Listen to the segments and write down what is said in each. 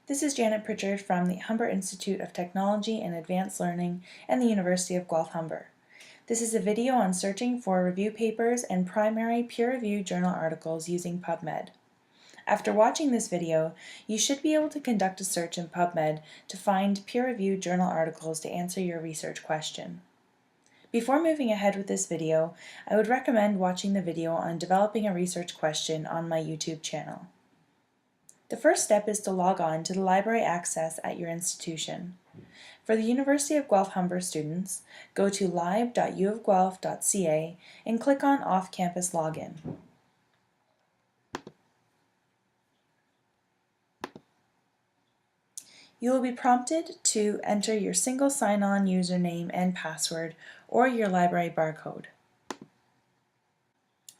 This is Janet Pritchard from the Humber Institute of Technology and Advanced Learning and the University of Guelph-Humber. This is a video on searching for review papers and primary peer-reviewed journal articles using PubMed. After watching this video, you should be able to conduct a search in PubMed to find peer-reviewed journal articles to answer your research question. Before moving ahead with this video, I would recommend watching the video on developing a research question on my YouTube channel. The first step is to log on to the library access at your institution. For the University of Guelph-Humber students, go to lib.uofguelph.ca and click on Off-Campus Login. You will be prompted to enter your single sign-on username and password or your library barcode.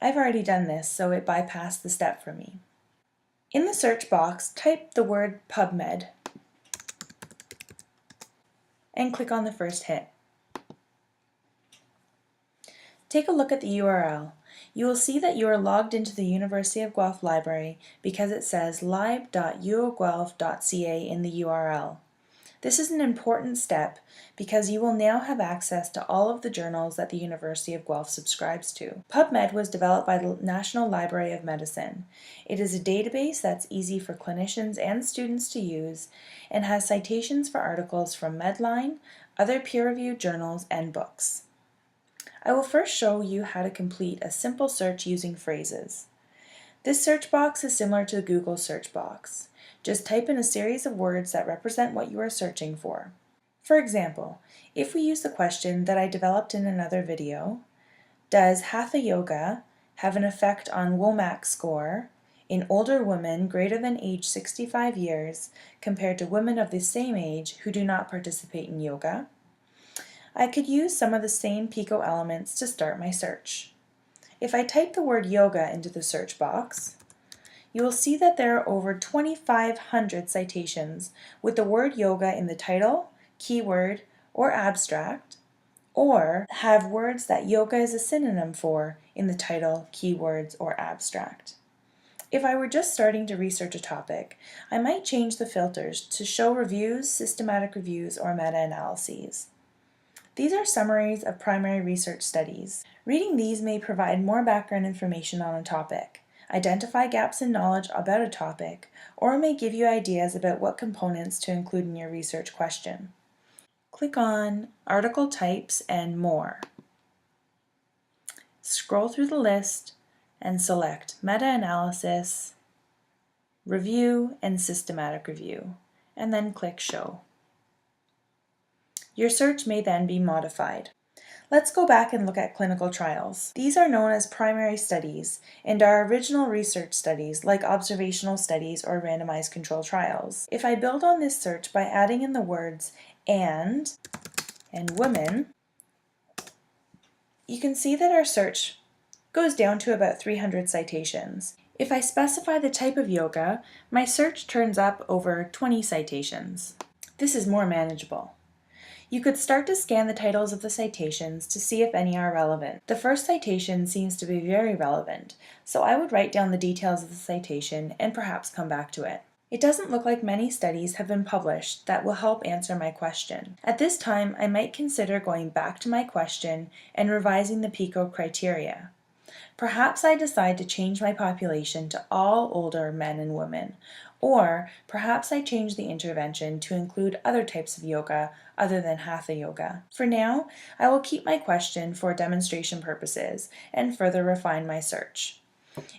I've already done this, so it bypassed the step for me. In the search box, type the word PubMed and click on the first hit. Take a look at the URL. You will see that you are logged into the University of Guelph library because it says lib.uofguelph.ca in the URL. This is an important step because you will now have access to all of the journals that the University of Guelph subscribes to. PubMed was developed by the National Library of Medicine. It is a database that's easy for clinicians and students to use and has citations for articles from Medline, other peer-reviewed journals, and books. I will first show you how to complete a simple search using phrases. This search box is similar to the Google search box. Just type in a series of words that represent what you are searching for. For example, if we use the question that I developed in another video, does Hatha Yoga have an effect on WOMAC score in older women greater than age 65 years compared to women of the same age who do not participate in yoga? I could use some of the same Pico elements to start my search. If I type the word yoga into the search box, you will see that there are over 2,500 citations with the word yoga in the title, keyword, or abstract, or have words that yoga is a synonym for in the title, keywords, or abstract. If I were just starting to research a topic, I might change the filters to show reviews, systematic reviews, or meta-analyses. These are summaries of primary research studies. Reading these may provide more background information on a topic, identify gaps in knowledge about a topic, or may give you ideas about what components to include in your research question. Click on Article Types and More. Scroll through the list and select Meta-Analysis, Review, and Systematic Review, and then click Show. Your search may then be modified. Let's go back and look at clinical trials. These are known as primary studies and are original research studies like observational studies or randomized control trials. If I build on this search by adding in the words and women, you can see that our search goes down to about 300 citations. If I specify the type of yoga, my search turns up over 20 citations. This is more manageable. You could start to scan the titles of the citations to see if any are relevant. The first citation seems to be very relevant, so I would write down the details of the citation and perhaps come back to it. It doesn't look like many studies have been published that will help answer my question. At this time, I might consider going back to my question and revising the PICO criteria. Perhaps I decide to change my population to all older men and women, or perhaps I change the intervention to include other types of yoga other than Hatha Yoga. For now, I will keep my question for demonstration purposes and further refine my search.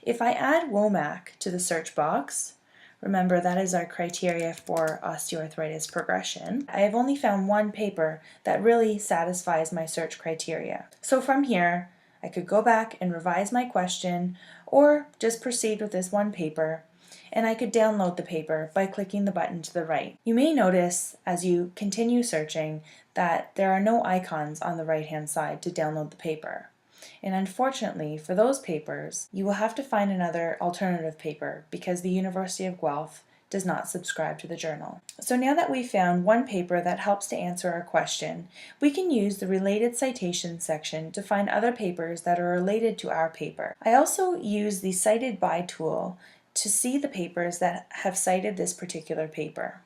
If I add WOMAC to the search box, remember that is our criteria for osteoarthritis progression, I have only found one paper that really satisfies my search criteria. So from here, I could go back and revise my question or just proceed with this one paper, and I could download the paper by clicking the button to the right. You may notice as you continue searching that there are no icons on the right-hand side to download the paper. And unfortunately, for those papers, you will have to find another alternative paper because the University of Guelph does not subscribe to the journal. So now that we've found one paper that helps to answer our question, we can use the Related Citations section to find other papers that are related to our paper. I also use the Cited By tool to see the papers that have cited this particular paper.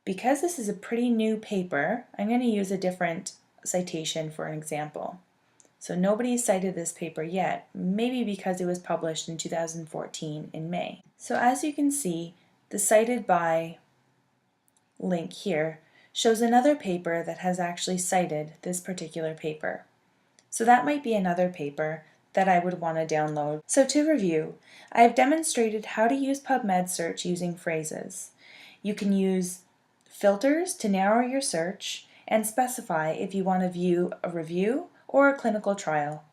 Because this is a pretty new paper, I'm going to use a different citation for an example. So nobody's cited this paper yet, maybe because it was published in 2014 in May. So as you can see, the cited by link here shows another paper that has actually cited this particular paper. So that might be another paper that I would want to download. So to review, I have demonstrated how to use PubMed search using phrases. You can use filters to narrow your search and specify if you want to view a review or a clinical trial.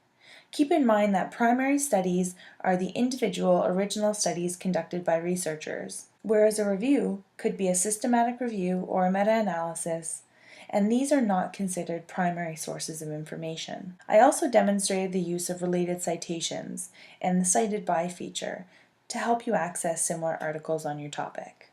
Keep in mind that primary studies are the individual original studies conducted by researchers, whereas a review could be a systematic review or a meta-analysis, and these are not considered primary sources of information. I also demonstrated the use of related citations and the cited by feature to help you access similar articles on your topic.